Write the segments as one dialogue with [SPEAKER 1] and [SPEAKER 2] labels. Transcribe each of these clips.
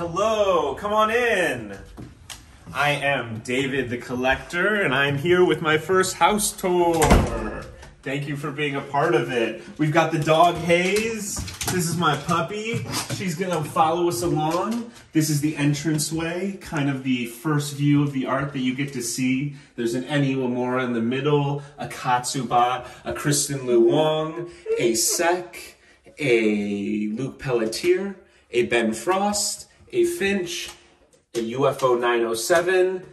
[SPEAKER 1] Hello, come on in. I am David the Collector, and I'm here with my first house tour. Thank you for being a part of it. We've got the dog Hayes. This is my puppy. She's gonna follow us along. This is the entranceway, kind of the first view of the art that you get to see. There's an Eni Uemura in the middle, a Katsuba, a Kristen Lu Wong, a Sek, a Luke Pelletier, a Ben Frost, a Finch, a UFO 907,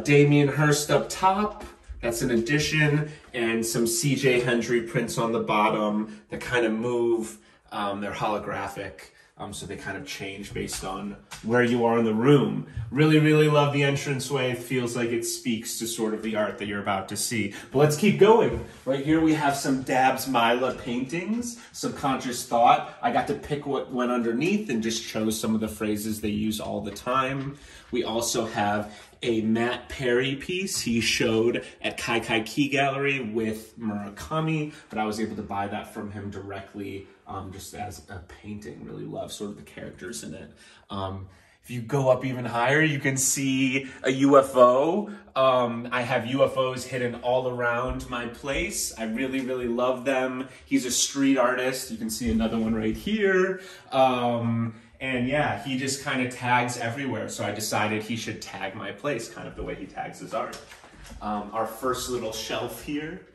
[SPEAKER 1] Damien Hirst up top, that's an addition, and some CJ Hendry prints on the bottom that kind of move. They're holographic, so they kind of change based on where you are in the room. Really, really love the entranceway. It feels like it speaks to sort of the art that you're about to see. But let's keep going. Right here we have some Dabs Mila paintings, Subconscious Thought. I got to pick what went underneath and just chose some of the phrases they use all the time. We also have a Matt Perry piece he showed at Kai Kai Key Gallery with Murakami, but I was able to buy that from him directly just as a painting. Really love sort of the characters in it. If you go up even higher, you can see a UFO. I have UFOs hidden all around my place. I really, really love them. He's a street artist. You can see another one right here. And yeah, he just kind of tags everywhere. So I decided he should tag my place, kind of the way he tags his art. Our first little shelf here.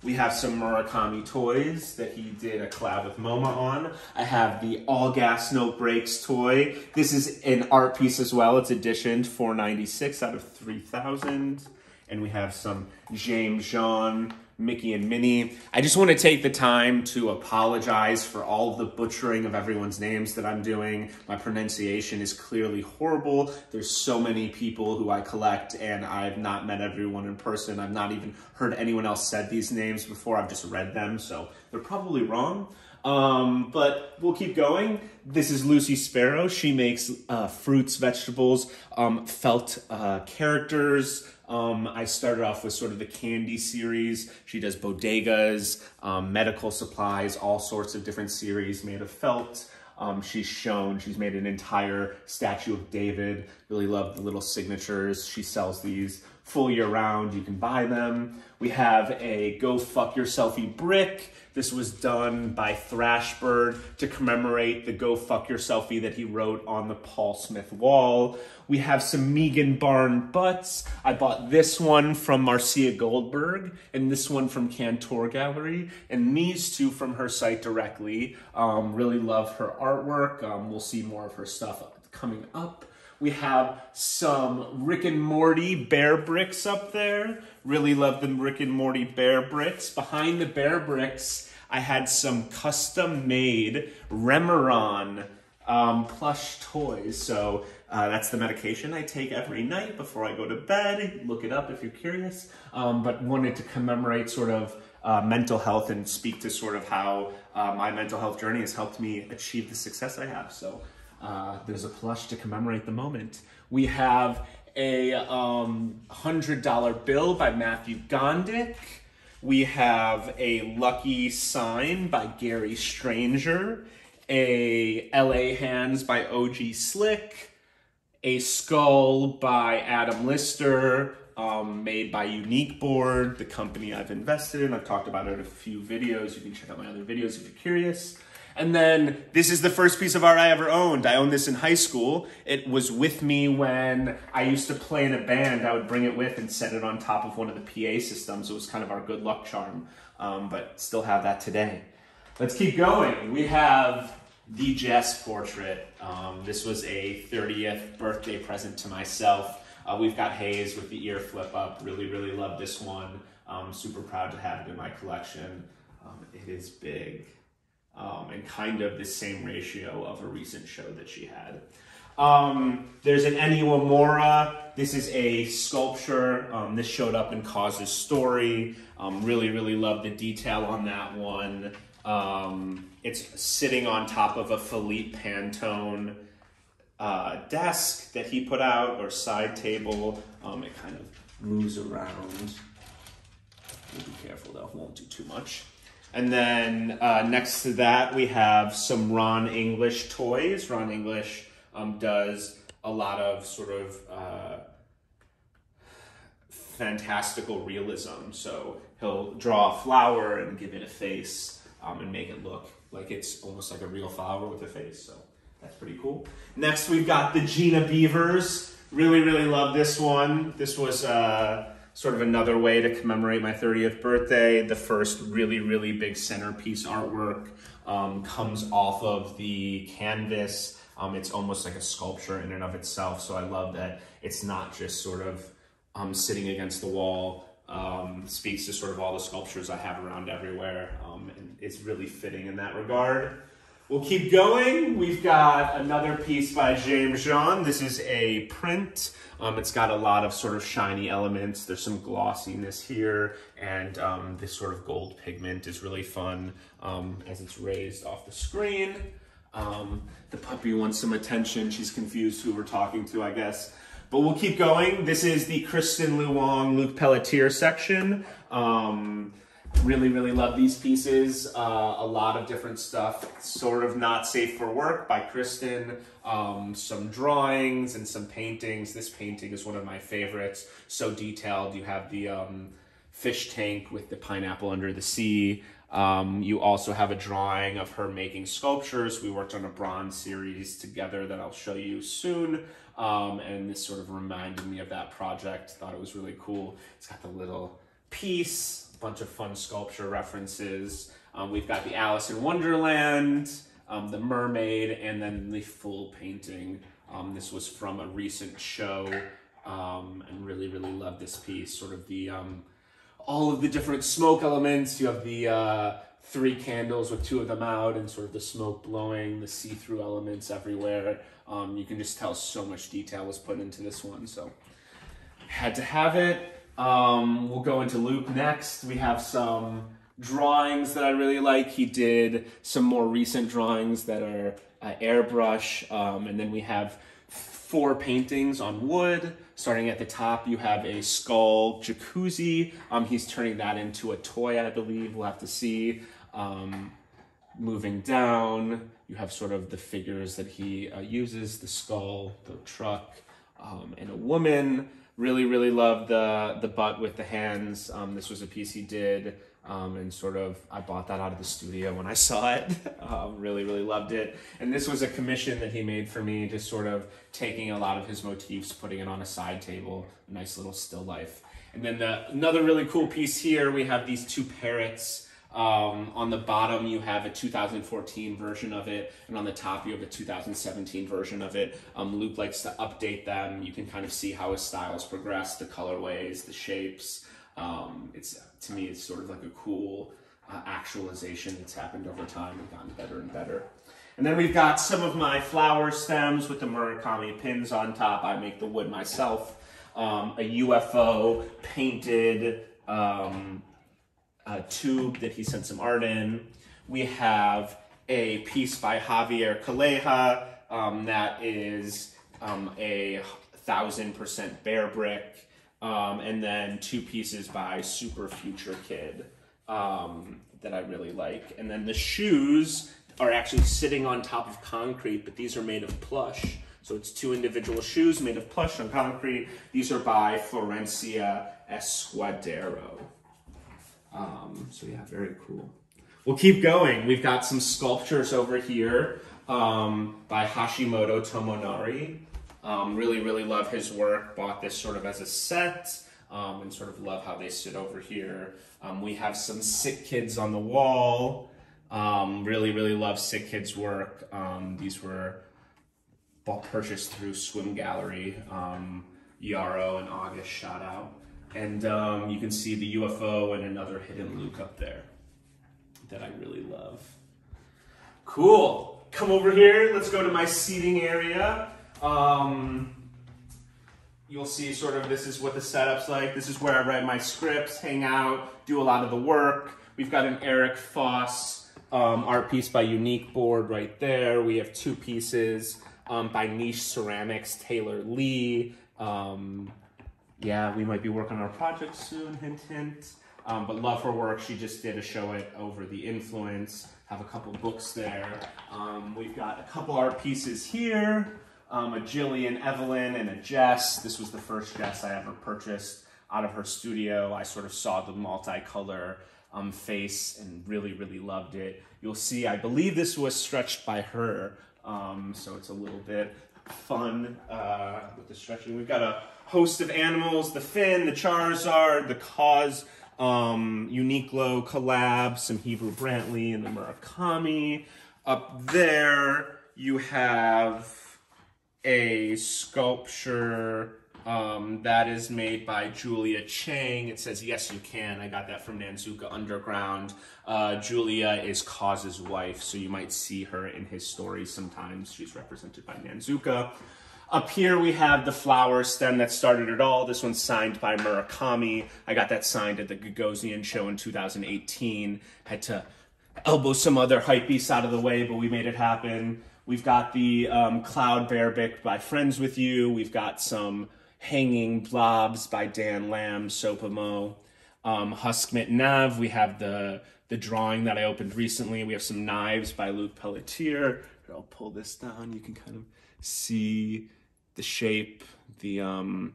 [SPEAKER 1] We have some Murakami toys that he did a collab with MoMA on. I have the All Gas No Brakes toy. This is an art piece as well. It's editioned $496 out of 3,000. And we have some James Jean, Mickey and Minnie. I just want to take the time to apologize for all of the butchering of everyone's names that I'm doing. My pronunciation is clearly horrible. There's so many people who I collect and I've not met everyone in person. I've not even heard anyone else said these names before. I've just read them, so they're probably wrong. But we'll keep going. This is Lucy Sparrow. She makes fruits, vegetables, felt characters. I started off with sort of the candy series. She does bodegas, medical supplies, all sorts of different series made of felt. She's made an entire statue of David. Really love the little signatures. She sells these full year round. You can buy them. We have a Go Fuck Yourselfie brick. This was done by Thrashbird to commemorate the Go Fuck Yourselfie that he wrote on the Paul Smith wall. We have some Megan Barn butts. I bought this one from Marcia Goldberg and this one from Cantor Gallery and these two from her site directly. Really love her artwork. We'll see more of her stuff coming up. We have some Rick and Morty bear bricks up there. Really love the Rick and Morty bear bricks. Behind the bear bricks, I had some custom-made Remeron plush toys. So that's the medication I take every night before I go to bed. Look it up if you're curious. But wanted to commemorate sort of mental health and speak to sort of how my mental health journey has helped me achieve the success I have. So there's a plush to commemorate the moment. We have a $100 bill by Matthew Gondik. We have a lucky sign by Gary Stranger, a LA Hands by OG Slick, a skull by Adam Lister, made by Unique Board, the company I've invested in. I've talked about it in a few videos. You can check out my other videos if you're curious. And then this is the first piece of art I ever owned. I owned this in high school. It was with me when I used to play in a band. I would bring it with and set it on top of one of the PA systems. It was kind of our good luck charm, but still have that today. Let's keep going. We have the Jess portrait. This was a 30th birthday present to myself. We've got Hayes with the ear flip up. Really, really love this one. Super proud to have it in my collection. It is big. And kind of the same ratio of a recent show that she had. There's an Eni Uemura. This is a sculpture. This showed up in Cause's story. Really, really love the detail on that one. It's sitting on top of a Philippe Pantone desk that he put out, or side table. It kind of moves around. Be careful though, won't do too much. And then next to that, we have some Ron English toys. Ron English does a lot of sort of fantastical realism. So he'll draw a flower and give it a face and make it look like it's almost like a real flower with a face. So that's pretty cool. Next, we've got the Gina Beavers. Really, really love this one. This was sort of another way to commemorate my 30th birthday. The first really, really big centerpiece artwork comes off of the canvas. It's almost like a sculpture in and of itself. So I love that it's not just sort of sitting against the wall. Speaks to sort of all the sculptures I have around everywhere. And it's really fitting in that regard. We'll keep going. We've got another piece by James Jean. This is a print. It's got a lot of sort of shiny elements. There's some glossiness here, and this sort of gold pigment is really fun as it's raised off the screen. The puppy wants some attention. She's confused who we're talking to, I guess. But we'll keep going. This is the Kristen Luong, Luc Pelletier section. Really, really love these pieces. A lot of different stuff. Sort of Not Safe for Work by Kristen. Some drawings and some paintings. This painting is one of my favorites. So detailed. You have the fish tank with the pineapple under the sea. You also have a drawing of her making sculptures. We worked on a bronze series together that I'll show you soon. And this sort of reminded me of that project. Thought it was really cool. It's got the little piece. Bunch of fun sculpture references. We've got the Alice in Wonderland, the mermaid, and then the full painting. This was from a recent show, and really, really love this piece. Sort of the all of the different smoke elements. You have the 3 candles with 2 of them out, and sort of the smoke blowing, the see-through elements everywhere. You can just tell so much detail was put into this one, so had to have it. We'll go into Luke next. We have some drawings that I really like. He did some more recent drawings that are airbrush, and then we have 4 paintings on wood. Starting at the top, you have a skull jacuzzi. He's turning that into a toy, I believe. We'll have to see. Moving down, you have sort of the figures that he uses, the skull, the truck, and a woman. Really, really love the butt with the hands. This was a piece he did, and sort of, I bought that out of the studio when I saw it. Really, really loved it. And this was a commission that he made for me, just sort of taking a lot of his motifs, putting it on a side table, a nice little still life. And then another really cool piece here, we have these 2 parrots. On the bottom, you have a 2014 version of it, and on the top, you have a 2017 version of it. Luke likes to update them. You can kind of see how his styles progress, the colorways, the shapes. To me, it's sort of like a cool actualization that's happened over time and gotten better and better. And then we've got some of my flower stems with the Murakami pins on top. I make the wood myself. A UFO painted tube that he sent some art in. We have a piece by Javier Calleja that is a 1000% bear brick, and then 2 pieces by Super Future Kid that I really like. And then the shoes are actually sitting on top of concrete, but these are made of plush. So it's 2 individual shoes made of plush on concrete. These are by Florencia Escudero. So yeah, very cool. We'll keep going. We've got some sculptures over here by Hashimoto Tomonari. Really, really love his work. Bought this sort of as a set and sort of love how they sit over here. We have some Sick Kids on the wall. Really, really love Sick Kids' work. These were purchased through Swim Gallery. Yarrow and August shout out. And you can see the UFO and another hidden Luke up there that I really love. Cool. Come over here. Let's go to my seating area. You'll see sort of this is what the setup's like. This is where I write my scripts, hang out, do a lot of the work. We've got an Eric Foss art piece by Unique Board right there. We have 2 pieces by Niche Ceramics, Taylor Lee. Yeah, we might be working on our project soon, hint, hint. But love her work. She just did a show at Over the Influence. Have a couple books there. We've got a couple art pieces here. a Jillian, Evelyn, and a Jess. This was the first Jess I ever purchased out of her studio. I sort of saw the multicolor face and really, really loved it. You'll see, I believe this was stretched by her, so it's a little bit fun with the stretching. We've got a host of animals, the Finn, the Charizard, the Cause, Uniqlo collab, some Hebrew Brantley, and the Murakami. Up there, you have a sculpture that is made by Julia Chang. It says, "Yes, you can." I got that from Nanzuka Underground. Julia is Cause's wife, so you might see her in his stories sometimes. She's represented by Nanzuka. Up here we have the flower stem that started it all. This one's signed by Murakami. I got that signed at the Gagosian show in 2018. Had to elbow some other hypebeasts out of the way, but we made it happen. We've got the Cloud Bearbic by Friends With You. We've got some hanging blobs by Dan Lamb, Sopamo. Huskmit Nav, we have the drawing that I opened recently. We have some knives by Luc Pelletier. Here, I'll pull this down. You can kind of see the shape, the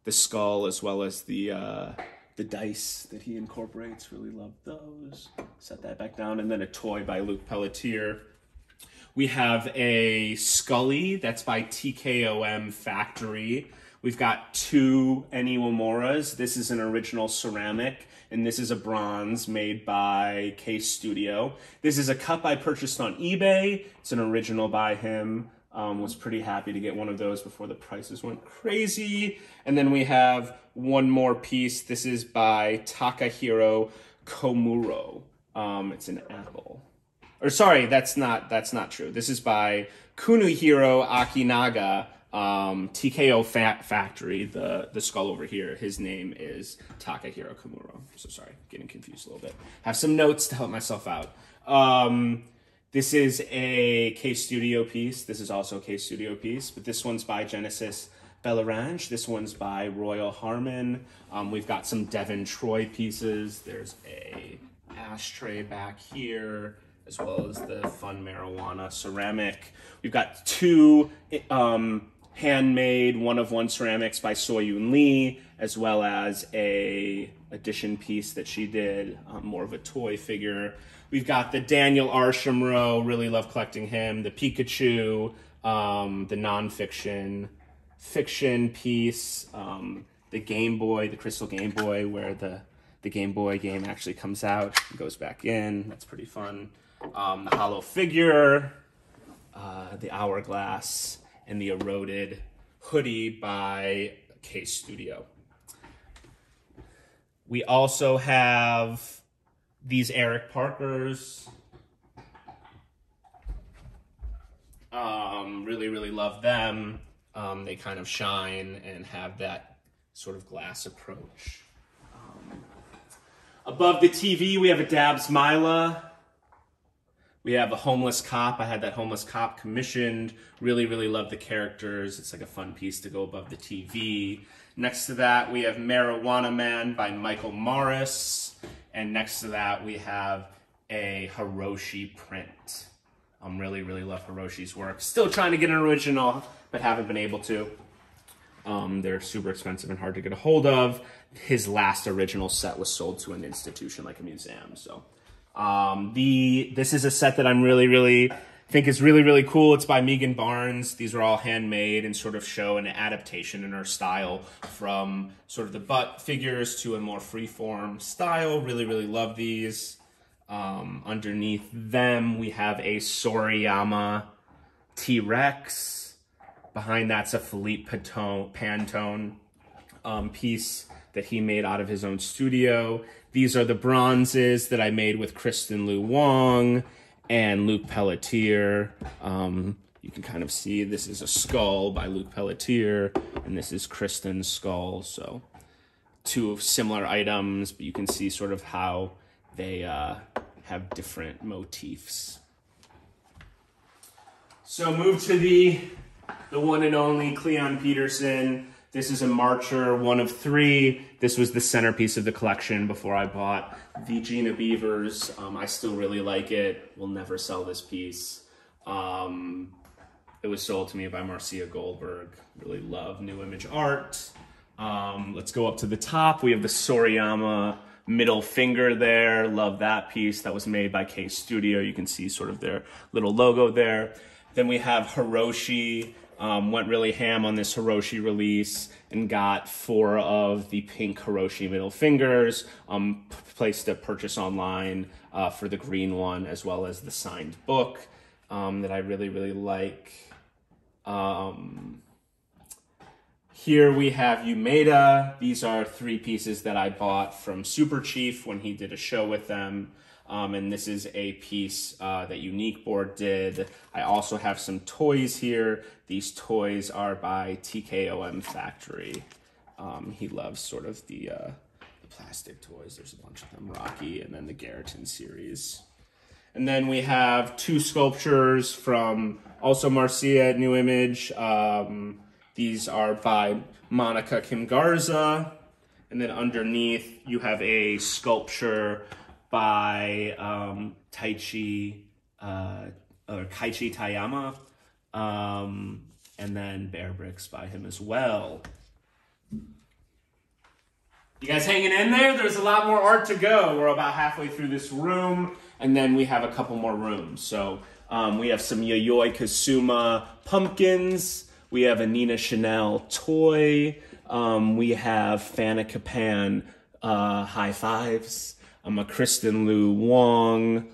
[SPEAKER 1] skull, as well as the dice that he incorporates. Really love those. Set that back down. And then a toy by Luc Pelletier. We have a Scully that's by TKOM Factory. We've got two Eniwamoras. This is an original ceramic, and this is a bronze made by Case Studio. This is a cup I purchased on eBay. It's an original by him. Was pretty happy to get one of those before the prices went crazy. And then we have one more piece. This is by Takahiro Komuro. It's an apple. Or sorry, that's not true. This is by Kunihiro Akinaga, TKO Factory. The skull over here, his name is Takahiro Komuro. So sorry, getting confused a little bit. Have some notes to help myself out. This is a Case Studio piece. This is also a Case Studio piece, but this one's by Genesis Bellarange. This one's by Royal Harmon. We've got some Devon Troy pieces. There's a ashtray back here, as well as the Fun Marijuana ceramic. We've got two handmade one-of-one ceramics by Soyun Lee, as well as a edition piece that she did, more of a toy figure. We've got the Daniel Arsham, really love collecting him, the Pikachu, the nonfiction, fiction piece, the Game Boy, the Crystal Game Boy, where the Game Boy game actually comes out and goes back in. That's pretty fun. The hollow figure, the hourglass, and the eroded hoodie by Case Studio. We also have these Eric Parkers. Really, really love them. They kind of shine and have that sort of glass approach. Above the TV, we have a Dabs Mila. We have a Homeless Cop. I had that Homeless Cop commissioned. Really, really love the characters. It's like a fun piece to go above the TV. Next to that, we have Marijuana Man by Michael Morris. And next to that, we have a Hiroshi print. Really, really love Hiroshi's work. Still trying to get an original, but haven't been able to. They're super expensive and hard to get a hold of. His last original set was sold to an institution like a museum. So this is a set that I'm really think is really cool. It's by Megan Barnes. These are all handmade and sort of show an adaptation in her style from sort of the butt figures to a more freeform style. Really love these. Underneath them, we have a Sorayama T-Rex. Behind that's a Philippe Pantone piece that he made out of his own studio. These are the bronzes that I made with Kristen Lu Wong and Luc Pelletier. You can kind of see this is a skull by Luc Pelletier, and this is Kristen's skull. So two similar items, but you can see sort of how they have different motifs. So move to the one and only Cleon Peterson. This is a Marcher, one of three. This was the centerpiece of the collection before I bought the Gina Beavers. I still really like it. We'll never sell this piece. It was sold to me by Marcia Goldberg. Really love New Image art. Let's go up to the top. We have the Sorayama middle finger there. Love that piece. That was made by K Studio. You can see sort of their little logo there. Then we have Hiroshi. Went really ham on this Hiroshi release and got 4 of the pink Hiroshi middle fingers. Placed a purchase online for the green one, as well as the signed book that I really, really like. Here we have Umeda. These are 3 pieces that I bought from Super Chief when he did a show with them. And this is a piece that Unique Board did. I also have some toys here. These toys are by TKOM Factory. He loves sort of the plastic toys. There's a bunch of them, Rocky, and then the Garriton series. And then we have 2 sculptures from also Marcia at New Image. These are by Monica Kim Garza. And then underneath you have a sculpture by Kaichi Tayama, and then Bear Bricks by him as well. You guys hanging in there? There's a lot more art to go. We're about halfway through this room, and then we have a couple more rooms. So we have some Yayoi Kusuma pumpkins. We have a Nina Chanel toy. We have Fana Kapan high fives. A Kristen Liu Wong,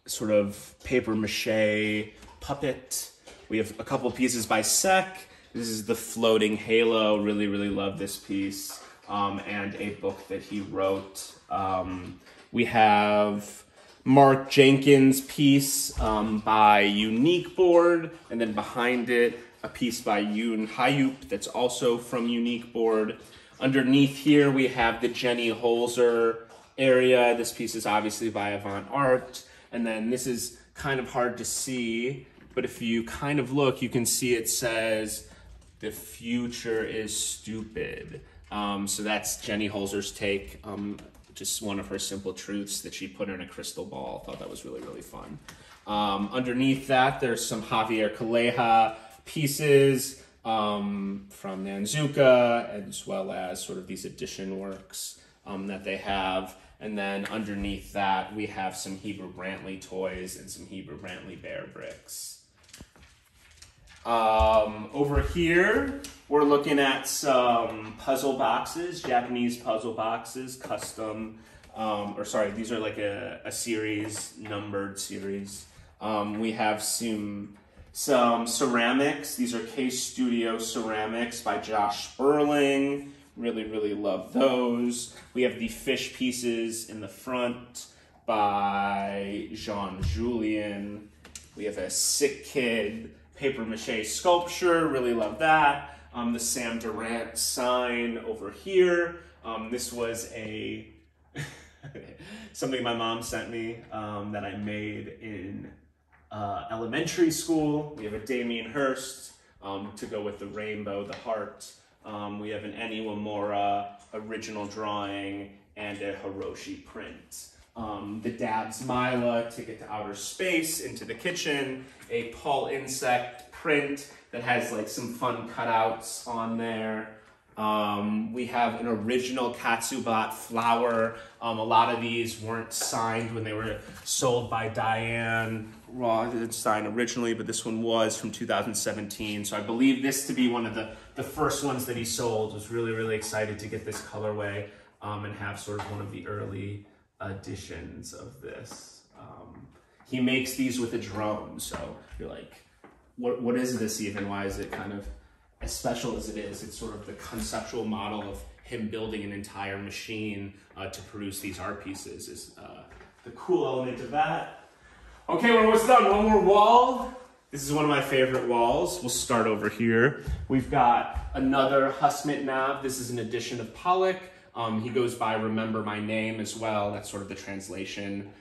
[SPEAKER 1] sort of paper mache puppet. We have a couple pieces by Sek. This is the floating halo. Really, really love this piece. And a book that he wrote. We have Mark Jenkins' piece by Unique Board. And then behind it, a piece by Yoon Hayup that's also from Unique Board. Underneath here, we have the Jenny Holzer area. This piece is obviously by Avant Art. And then this is kind of hard to see, but if you kind of look, you can see it says, "The future is stupid." So that's Jenny Holzer's take. Just one of her simple truths that she put in a crystal ball. Thought that was really, really fun. Underneath that, there's some Javier Calleja pieces. From Nanzuka, as well as sort of these edition works that they have. And then underneath that, we have some Heber Brantley toys and some Heber Brantley Bear Bricks. Over here, we're looking at some puzzle boxes, Japanese puzzle boxes, custom, these are like a series, numbered series. We have some ceramics. These are K Studio ceramics by Josh Sperling. Really, really love those. We have the fish pieces in the front by Jean Julien. We have a Sick Kid paper mache sculpture. Really love that. The Sam Durant sign over here. This was something my mom sent me that I made in elementary school. We have a Damien Hirst to go with the rainbow, the heart. We have an Eni Wamora original drawing and a Hiroshi print. The Dabs Mila, Ticket to Outer Space, Into the Kitchen, a Paul Insect print that has like some fun cutouts on there. We have an original Katsubot flower. A lot of these weren't signed when they were sold by Diane. Well, it was signed originally, but this one was from 2017. So I believe this to be one of the first ones that he sold. Was really, really excited to get this colorway and have sort of one of the early editions of this. He makes these with a drone, so you're like, what is this even? Why is it kind of as special as it is? It's sort of the conceptual model of him building an entire machine to produce these art pieces is the cool element of that. Okay, we're almost done. One more wall. This is one of my favorite walls. We'll start over here. We've got another Husmit Nav. This is an edition of Pollock. He goes by Remember My Name as well. That's sort of the translation.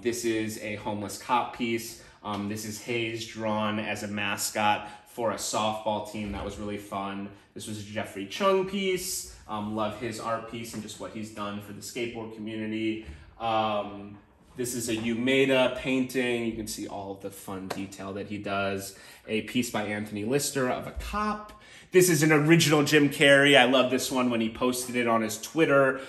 [SPEAKER 1] This is a homeless cop piece. This is Hayes drawn as a mascot for a softball team. That was really fun. This was a Jeffrey Chung piece. Love his art piece and just what he's done for the skateboard community. This is a Umeda painting. You can see all of the fun detail that he does. A piece by Anthony Lister of a cop. This is an original Jim Carrey. I love this one when he posted it on his Twitter.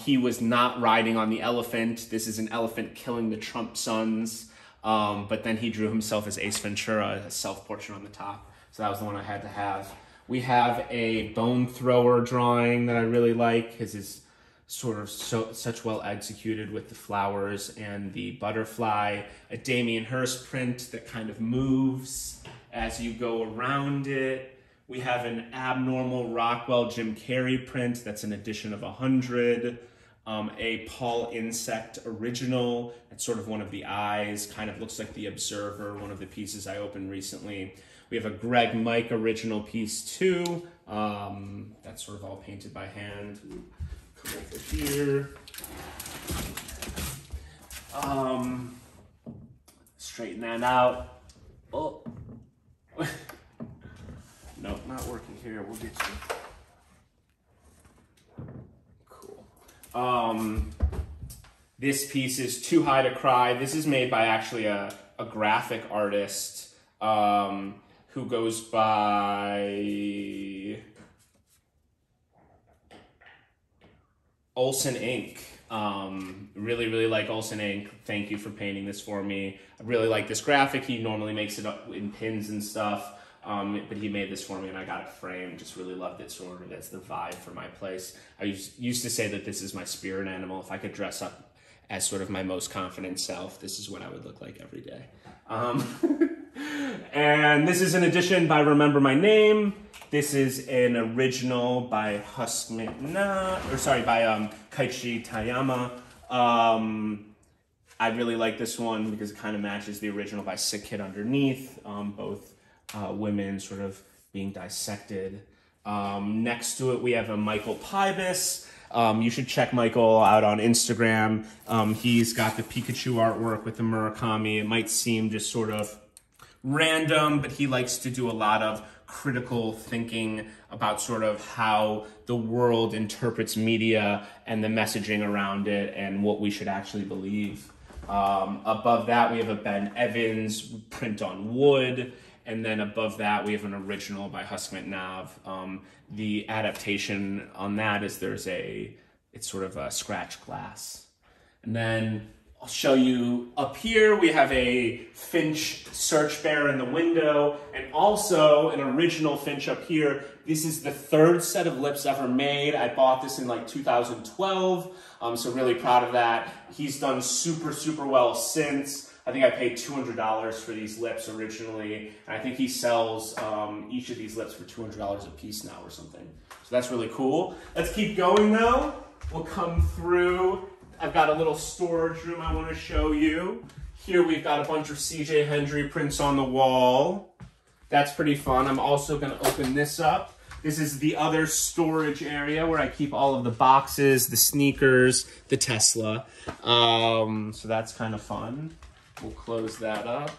[SPEAKER 1] He was not riding on the elephant. This is an elephant killing the Trump sons. But then he drew himself as Ace Ventura, a self-portrait on the top. So that was the one I had to have. We have a bone thrower drawing that I really like. His is sort of such well executed with the flowers and the butterfly. A Damien Hirst print that kind of moves as you go around it. We have an abnormal Rockwell Jim Carrey print that's an edition of 100. A Paul Insect original. That's sort of one of the eyes. Kind of looks like The Observer, one of the pieces I opened recently. We have a Greg Mike original piece too. That's sort of all painted by hand. Come over here. Straighten that out. Oh. Nope, not working here. We'll get you. Cool. This piece is Too High to Cry. This is made by actually a graphic artist who goes by Olsen Inc. Really, really like Olsen Inc. Thank you for painting this for me. I really like this graphic. He normally makes it up in pins and stuff. But he made this for me and I got it framed. Just really loved it sort of as the vibe for my place. I used to say that this is my spirit animal. If I could dress up as sort of my most confident self, this is what I would look like every day. And this is an edition by Remember My Name. This is an original by Kaichi Tayama. I really like this one because it kind of matches the original by Sick Kid Underneath. Both women sort of being dissected. Next to it, we have a Michael Pybus. You should check Michael out on Instagram. He's got the Pikachu artwork with the Murakami. It might seem just sort of random, but he likes to do a lot of critical thinking about sort of how the world interprets media and the messaging around it and what we should actually believe. Above that, we have a Ben Evans print on wood. And then above that, we have an original by Husmet Nav. The adaptation on that is it's sort of a scratch glass. And then I'll show you up here, we have a Finch search bear in the window, and also an original Finch up here. This is the third set of lips ever made. I bought this in like 2012, so really proud of that. He's done super, super well since. I think I paid $200 for these lips originally, and I think he sells each of these lips for $200 a piece now or something. So that's really cool. Let's keep going though. We'll come through. I've got a little storage room I want to show you. Here we've got a bunch of C.J. Hendry prints on the wall. That's pretty fun. I'm also going to open this up. This is the other storage area where I keep all of the boxes, the sneakers, the Tesla. So that's kind of fun. We'll close that up.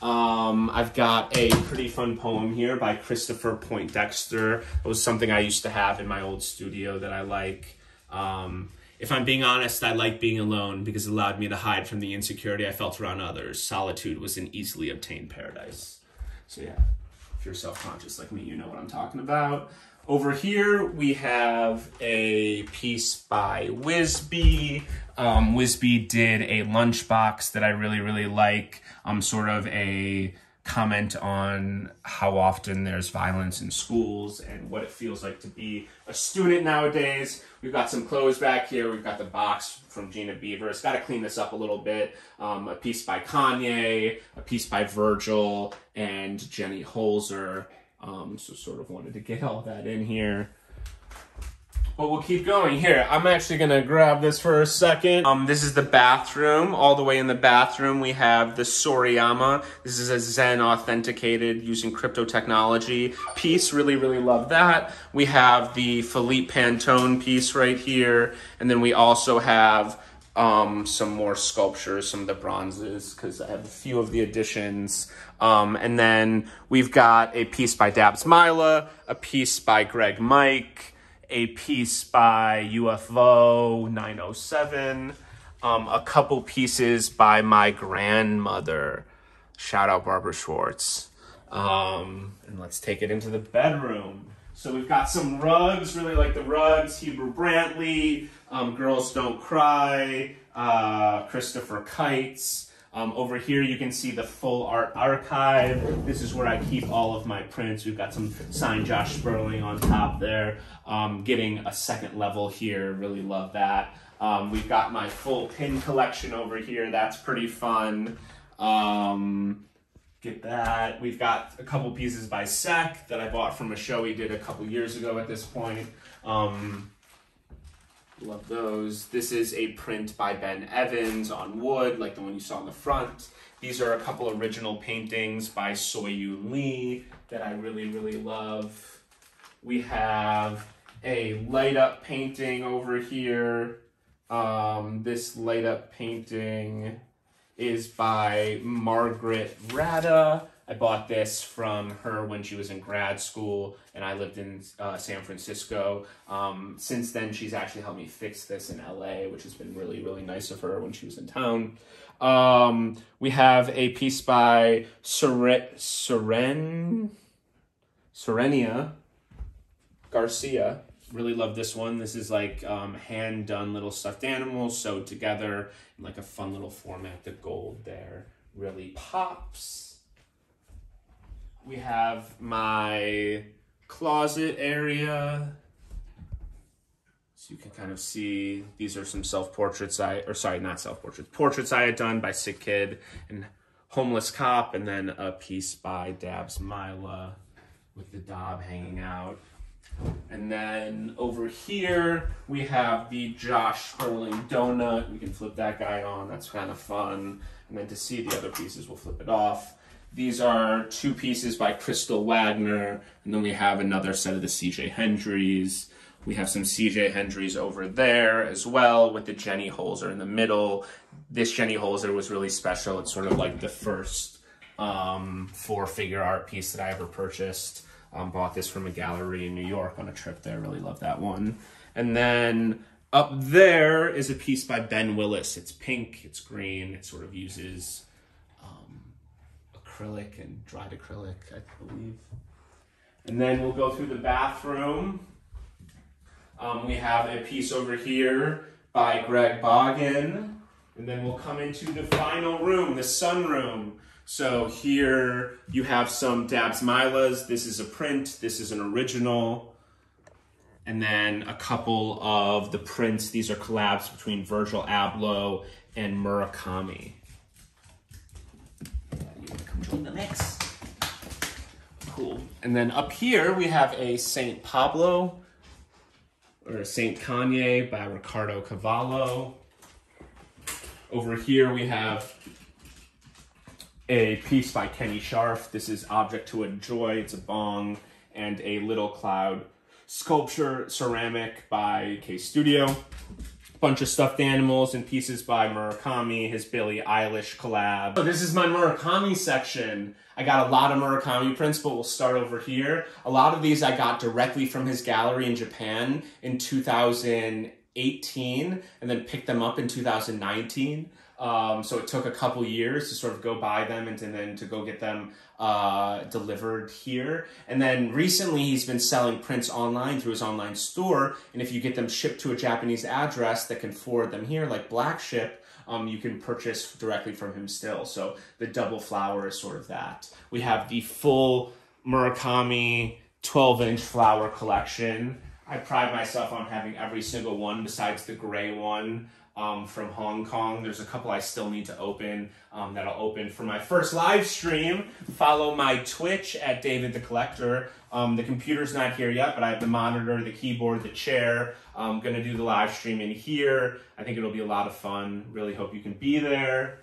[SPEAKER 1] I've got a pretty fun poem here by Christopher Poindexter. It was something I used to have in my old studio that I like. If I'm being honest, I like being alone because it allowed me to hide from the insecurity I felt around others. Solitude was an easily obtained paradise. So yeah, if you're self-conscious like me, you know what I'm talking about. Over here, we have a piece by Wisby. Wisby did a lunchbox that I really, really like. Sort of a comment on how often there's violence in schools and what it feels like to be a student nowadays. We've got some clothes back here. We've got the box from Gina Beaver. It's got to clean this up a little bit. A piece by Kanye, a piece by Virgil, and Jenny Holzer. So sort of wanted to get all that in here. But we'll keep going here. I'm actually gonna grab this for a second. This is the bathroom. All the way in the bathroom, we have the Sorayama. This is a Zen authenticated using crypto technology piece. Really, really love that. We have the Philippe Pantone piece right here. And then we also have some more sculptures, some of the bronzes, because I have a few of the editions. And then we've got a piece by Dabs Mila, a piece by Greg Mike, a piece by UFO 907, a couple pieces by my grandmother. Shout out Barbara Schwartz. And let's take it into the bedroom. So we've got some rugs, really like the rugs, Heber Brantley, Girls Don't Cry, Christopher Kites. Over here you can see the full art archive. This is where I keep all of my prints. We've got some signed Josh Sperling on top there. Getting a second level here, really love that. We've got my full pin collection over here. That's pretty fun. Get that. We've got a couple pieces by Sec that I bought from a show he did a couple years ago at this point. Love those. This is a print by Ben Evans on wood, like the one you saw in the front. These are a couple original paintings by Soyun Lee that I really, really love. We have a light up painting over here. This light up painting is by Margaret Rada. I bought this from her when she was in grad school and I lived in San Francisco. Since then, she's actually helped me fix this in LA, which has been really, really nice of her when she was in town. We have a piece by Serenia Garcia. Really love this one. This is like hand-done little stuffed animals sewed together in like a fun little format. The gold there really pops. We have my closet area. So you can kind of see, these are some self-portraits portraits I had done by Sick Kid and Homeless Cop, and then a piece by Dabs Mila with the Dob hanging out. And then over here, we have the Josh Sperling donut. We can flip that guy on. That's kind of fun. And then to see the other pieces, we'll flip it off. These are two pieces by Crystal Wagner. And then we have another set of the C.J. Hendrys. We have some C.J. Hendrys over there as well with the Jenny Holzer in the middle. This Jenny Holzer was really special. It's sort of like the first 4-figure art piece that I ever purchased. Bought this from a gallery in New York on a trip there. Really love that one. And then up there is a piece by Ben Willis. It's pink, it's green. It sort of uses acrylic and dried acrylic, I believe. And then we'll go through the bathroom. We have a piece over here by Greg Boggin. And then we'll come into the final room, the sunroom. So here you have some Dabs Milas. This is a print. This is an original. And then a couple of the prints. These are collabs between Virgil Abloh and Murakami. You want to come join the mix? Cool. And then up here we have a Saint Pablo or a Saint Kanye by Ricardo Cavallo. Over here we have a piece by Kenny Scharf. This is Object to Enjoy. It's a bong and a little cloud sculpture ceramic by K Studio. Bunch of stuffed animals and pieces by Murakami, his Billie Eilish collab. So this is my Murakami section. I got a lot of Murakami prints, but we'll start over here. A lot of these I got directly from his gallery in Japan in 2018 and then picked them up in 2019. So it took a couple years to sort of go buy them and then to go get them delivered here. And then recently he's been selling prints online through his online store. And if you get them shipped to a Japanese address that can forward them here, like Black Ship, you can purchase directly from him still. So the double flower is sort of that. We have the full Murakami 12-inch flower collection. I pride myself on having every single one besides the gray one from Hong Kong. There's a couple I still need to open that'll open for my first live stream. Follow my Twitch at David the Collector. The computer's not here yet, but I have the monitor, the keyboard, the chair. I'm going to do the live stream in here. I think it'll be a lot of fun. Really hope you can be there.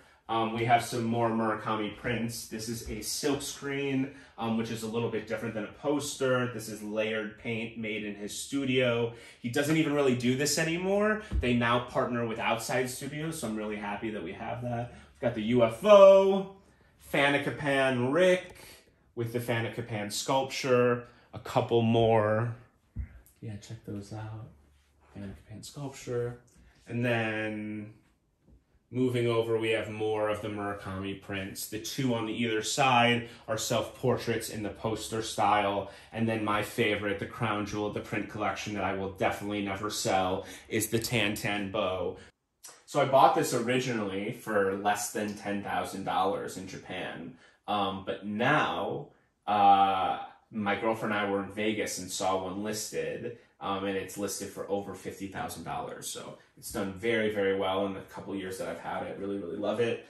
[SPEAKER 1] We have some more Murakami prints. This is a silk screen, which is a little bit different than a poster. This is layered paint made in his studio. He doesn't even really do this anymore. They now partner with outside studios, so I'm really happy that we have that. We've got the UFO, Fanacapan Rick with the Fanacapan sculpture, a couple more. Yeah, check those out. Fanacapan sculpture. And then Moving over, we have more of the Murakami prints. The two on the either side are self-portraits in the poster style. And then my favorite, the crown jewel of the print collection that I will definitely never sell, is the Tan Tan Bow. So I bought this originally for less than $10,000 in Japan. But now, my girlfriend and I were in Vegas and saw one listed, and it's listed for over $50,000. So it's done very, very well in the couple years that I've had it. Really, really love it.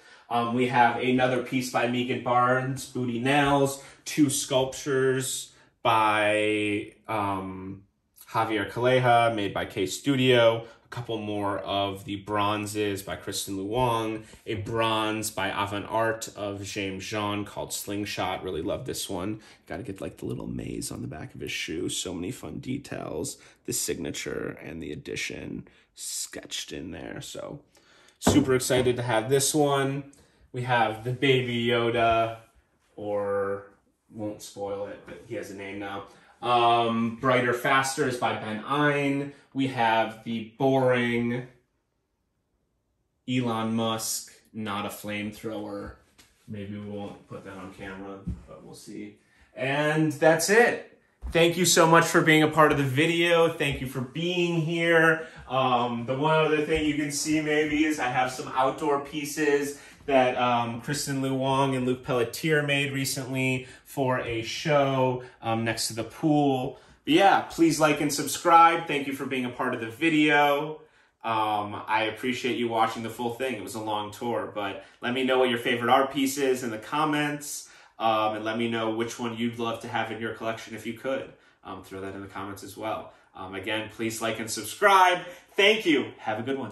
[SPEAKER 1] We have another piece by Megan Barnes, Booty Nails, two sculptures by Javier Calleja, made by K Studio, a couple more of the bronzes by Kristen Luong, a bronze by Avant Art of James Jean called Slingshot. Really love this one. Got to get like the little maze on the back of his shoe. So many fun details. The signature and the addition sketched in there. So super excited to have this one. We have the Baby Yoda, or won't spoil it, but he has a name now. Brighter Faster is by Ben Ein. We have the boring Elon Musk, not a flamethrower. Maybe we won't put that on camera, but we'll see. And that's it. Thank you so much for being a part of the video. Thank you for being here. The one other thing you can see maybe is I have some outdoor pieces that Kristen Luong and Luke Pelletier made recently for a show next to the pool. But yeah, please like and subscribe. Thank you for being a part of the video. I appreciate you watching the full thing. It was a long tour, but let me know what your favorite art piece is in the comments, and let me know which one you'd love to have in your collection if you could. Throw that in the comments as well. Again, please like and subscribe. Thank you. Have a good one.